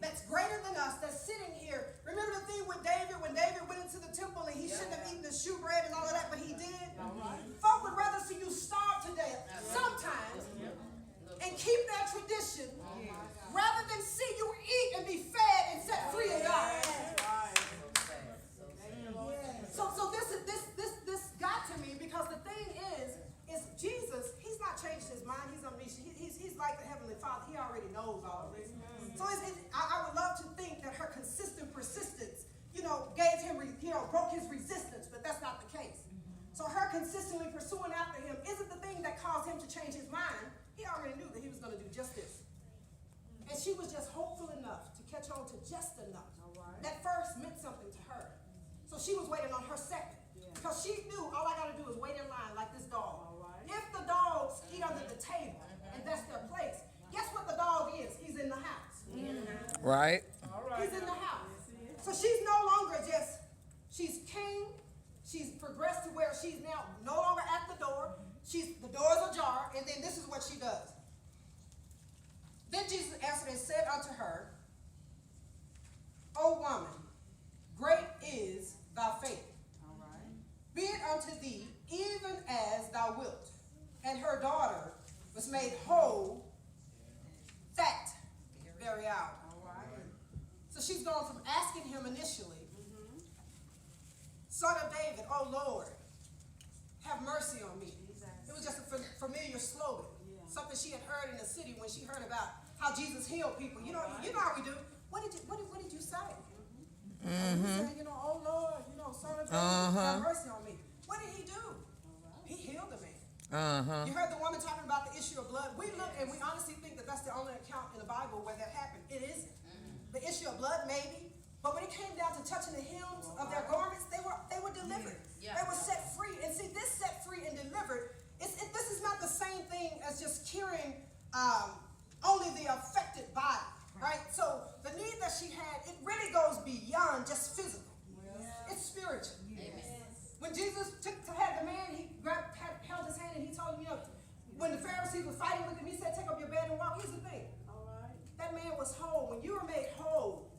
that's greater than us, that's sitting here. Remember the thing with David, when David went into the temple and he shouldn't have eaten the shewbread and all of that, but he did? Folk would rather see you starve to death sometimes and keep that tradition rather than see you eat and be fed and set free in God. So this got to me, because the thing is Jesus, he's not changed his mind. He's omniscient. He's like the Heavenly Father. He already knows all of this. So I would love to think that her consistent persistence, gave him, broke his resistance, but that's not the case. So her consistently pursuing after him isn't the thing that caused him to change his mind. He already knew that he was going to do just this. And she was just hopeful enough to catch on to just enough. That first meant something to her. So she was waiting on her second. Because she knew all I got to do is wait in line like this dog. If the dogs eat under the table and that's their place, guess what the dog is? He's in the house. Right. He's in the house. So she's no longer she's king. She's progressed to where she's now no longer at the door. The door is ajar, and then this is what she does. Then Jesus answered and said unto her, O woman, great is thy faith. Be it unto thee even as thou wilt. And her daughter was made whole that very hour. So she's gone from asking him initially, Son of David, oh Lord, have mercy on me. It was just a familiar slogan, something she had heard in the city when she heard about how Jesus healed people. You know how we do. What did you say? He said, oh Lord, Son of David, have mercy on me. What did he do? He healed the man. You heard the woman talking about the issue of blood. We look and we honestly think that that's the only account in the Bible where that happened. It isn't. The issue of blood, maybe. But when it came down to touching the hems of their garments, they were delivered. They were set free. And see, this set free and delivered, this is not the same thing as just curing only the affected body. Right? So the need that she had, it really goes beyond just physical. It's spiritual. When Jesus had the man, he held his hand and he told him, when the Pharisees were fighting with him, he said, take up your bed and walk. Here's the thing. That man was whole. When you are made whole,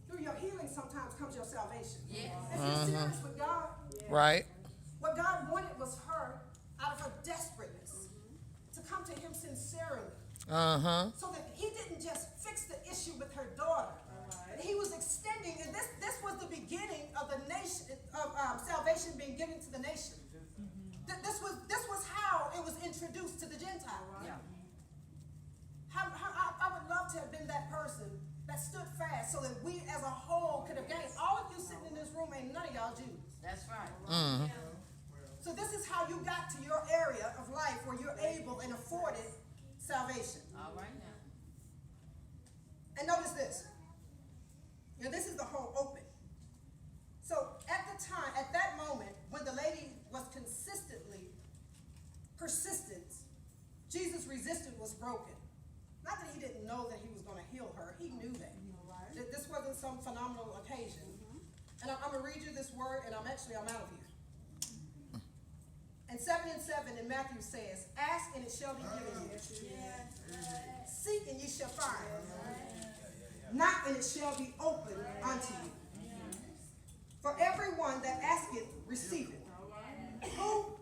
through your healing sometimes comes your salvation. If you're serious with God, right. What God wanted was her, out of her desperateness, to come to him sincerely. So that he didn't just fix the issue with her daughter. He was extending, and this was the beginning of the nation, of salvation being given to the nation. This was how it was introduced to the Gentiles. I would love to have been that person that stood fast so that we as a whole could have gained. All of you sitting in this room ain't none of y'all Jews. That's right. So this is how you got to your area of life where you're able and afforded salvation. All right now. And notice this. This is the whole open. So at that moment, when the lady was consistently persistent, Jesus' resistance was broken. Not that he didn't know that he was going to heal her. He knew that. This wasn't some phenomenal occasion. And I'm going to read you this word, and I'm out of here. And 7:7 in Matthew says, ask and it shall be given you. Seek and ye shall find. Knock and it shall be opened unto you. For everyone that asketh receiveth. Who